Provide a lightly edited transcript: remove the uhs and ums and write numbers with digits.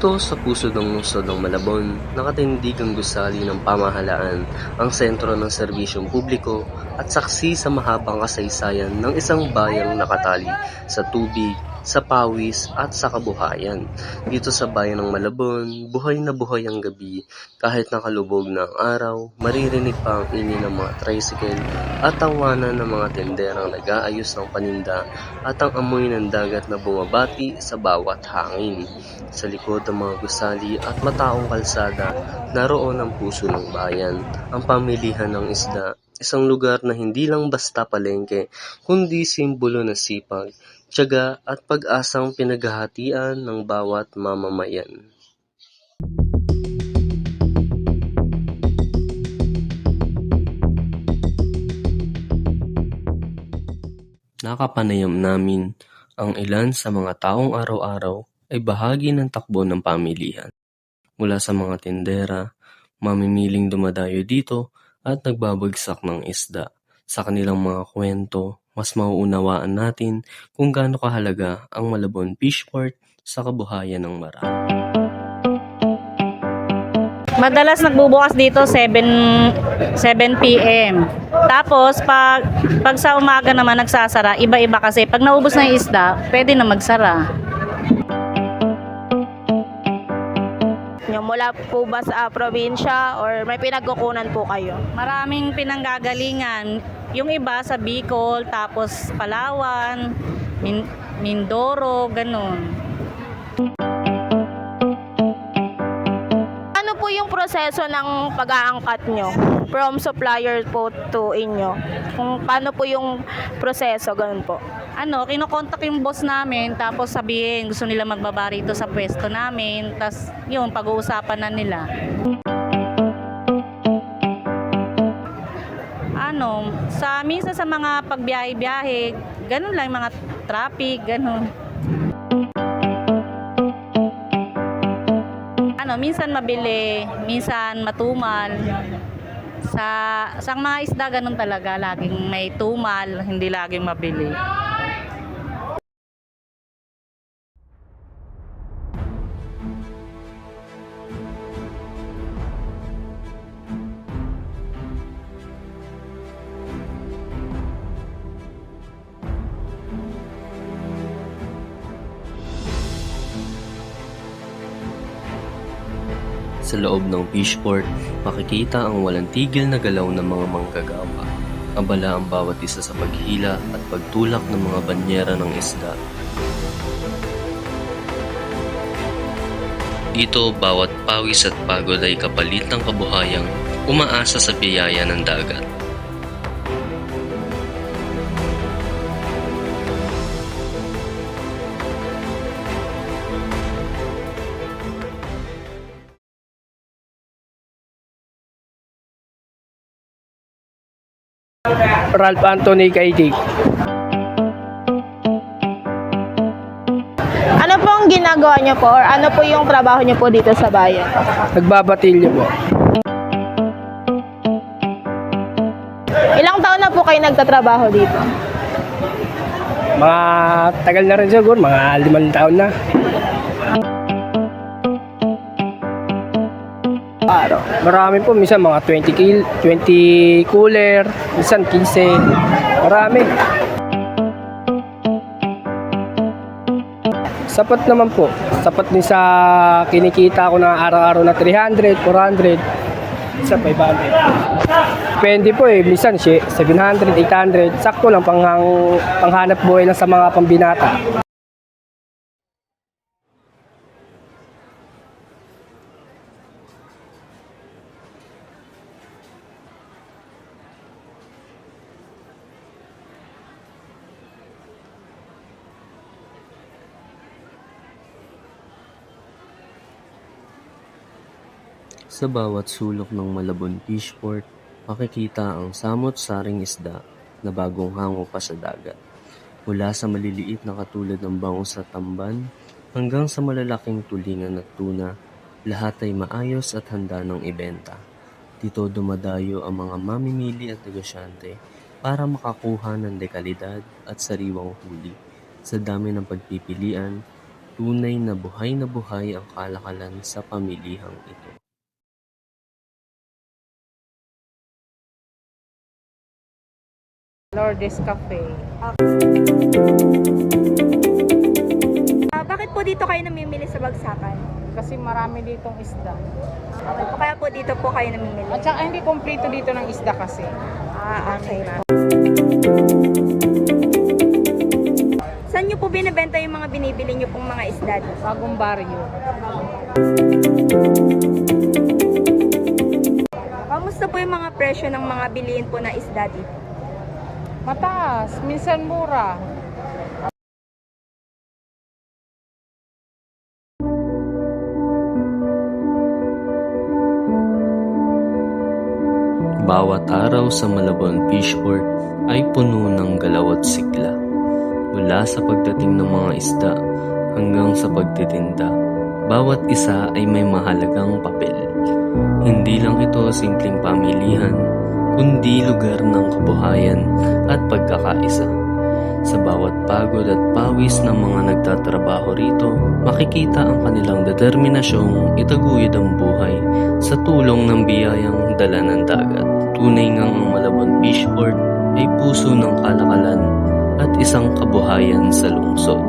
Dito sa puso ng lungsod ng Malabon, nakatindig ang gusali ng pamahalaan, ang sentro ng serbisyong publiko at saksi sa mahabang kasaysayan ng isang bayang nakatali sa tubig, sa pawis at sa kabuhayan. Dito sa bayan ng Malabon, buhay na buhay ang gabi. Kahit nakalubog na ang araw, maririnig pa ang ingin ng mga tricycle at tawanan ng mga tenderang nag-aayos ng paninda at ang amoy ng dagat na bumabati sa bawat hangin. Sa likod ng mga gusali at mataong kalsada, naroon ang puso ng bayan, ang pamilihan ng isda, isang lugar na hindi lang basta palengke, kundi simbolo ng sipag, tiyaga at pag-asang pinaghahatian ng bawat mamamayan. Nakapanayam namin ang ilan sa mga taong araw-araw ay bahagi ng takbo ng pamilihan. Mula sa mga tindera, mamimiling dumadayo dito at nagbabagsak ng isda. Sa kanilang mga kwento, mas mauunawaan natin kung gaano kahalaga ang Malabon Fishport sa kabuhayan ng marami. Madalas nagbubukas dito 7 p.m. Tapos pag sa umaga naman nagsasara, iba-iba kasi pag naubos na yung isda, pwede na magsara. Mula po ba sa probinsya or may pinagkukunan po kayo? Maraming pinanggagalingan. Yung iba sa Bicol, tapos Palawan, Mindoro, ganun. Ano po yung proseso ng pag-aangkat nyo? From supplier po to inyo? Kung paano po yung proseso, ganun po? Kinokontak yung boss namin, tapos sabihin gusto nila magbaba rito sa pwesto namin, tapos yun, pag-uusapan na nila. Minsan sa mga pagbiyahe-biyahe, ganun lang, mga traffic, ganun. Minsan mabili, minsan matumal. Sa mga isda, ganun talaga, laging may tumal, hindi laging mabili. Sa loob ng fishport, makikita ang walang tigil na galaw ng mga manggagawa. Abala ang bawat isa sa paghila at pagtulak ng mga banyera ng isda. Dito, bawat pawis at pagod ay kapalit ng kabuhayang umaasa sa biyaya ng dagat. Ralph Anthony Kaidik. Ano po ang ginagawa nyo po or ano po yung trabaho nyo po dito sa bayan? Nagbabatilyo po. Ilang taon na po kayo nagtatrabaho dito? Mga tagal na rin siguro, mga 5 taon na. Marami po, minsan mga 20 cooler, minsan 15. Marami. Sapat naman po. Sapat din sa kinikita ko na araw-araw na 300, 400, minsan 500. Depende po minsan 700, 800. Sakto lang panghanap buhay lang sa mga pambinata. Sa bawat sulok ng Malabon Fishport, makikita ang samot-saring isda na bagong hango pa sa dagat. Mula sa maliliit na katulad ng bangus at tamban hanggang sa malalaking tulingan at tuna, lahat ay maayos at handa ng ibenta. Dito dumadayo ang mga mamimili at negosyante para makakuha ng dekalidad at sariwang huli. Sa dami ng pagpipilian, Tunay na buhay ang kalakalan sa pamilihang ito. Lourdes Cafe. Bakit po dito kayo namimili sa Bagsakan? Kasi marami ditong isda. Okay po, kaya po dito po kayo namimili. At saka hindi kompleto dito ng isda kasi. Okay po. Saan nyo po binibenta yung mga binibili nyo pong mga isda dito? Bagong baryo. Kamusta po yung mga presyo ng mga bilihin po na isda dito? Mataas, minsan mura. Bawat araw sa Malabon Fishport ay puno ng galaw at sigla. Mula sa pagdating ng mga isda hanggang sa pagtitinda, bawat isa ay may mahalagang papel. Hindi lang ito simpleng pamilihan, kundi lugar ng kabuhayan at pagkakaisa. Sa bawat pagod at pawis ng mga nagtatrabaho rito, makikita ang kanilang determinasyong itaguyod ang buhay sa tulong ng biyayang dala ng dagat. Tunay ngang ang Malabon Fishport ay puso ng kalakalan at isang kabuhayan sa lungsod.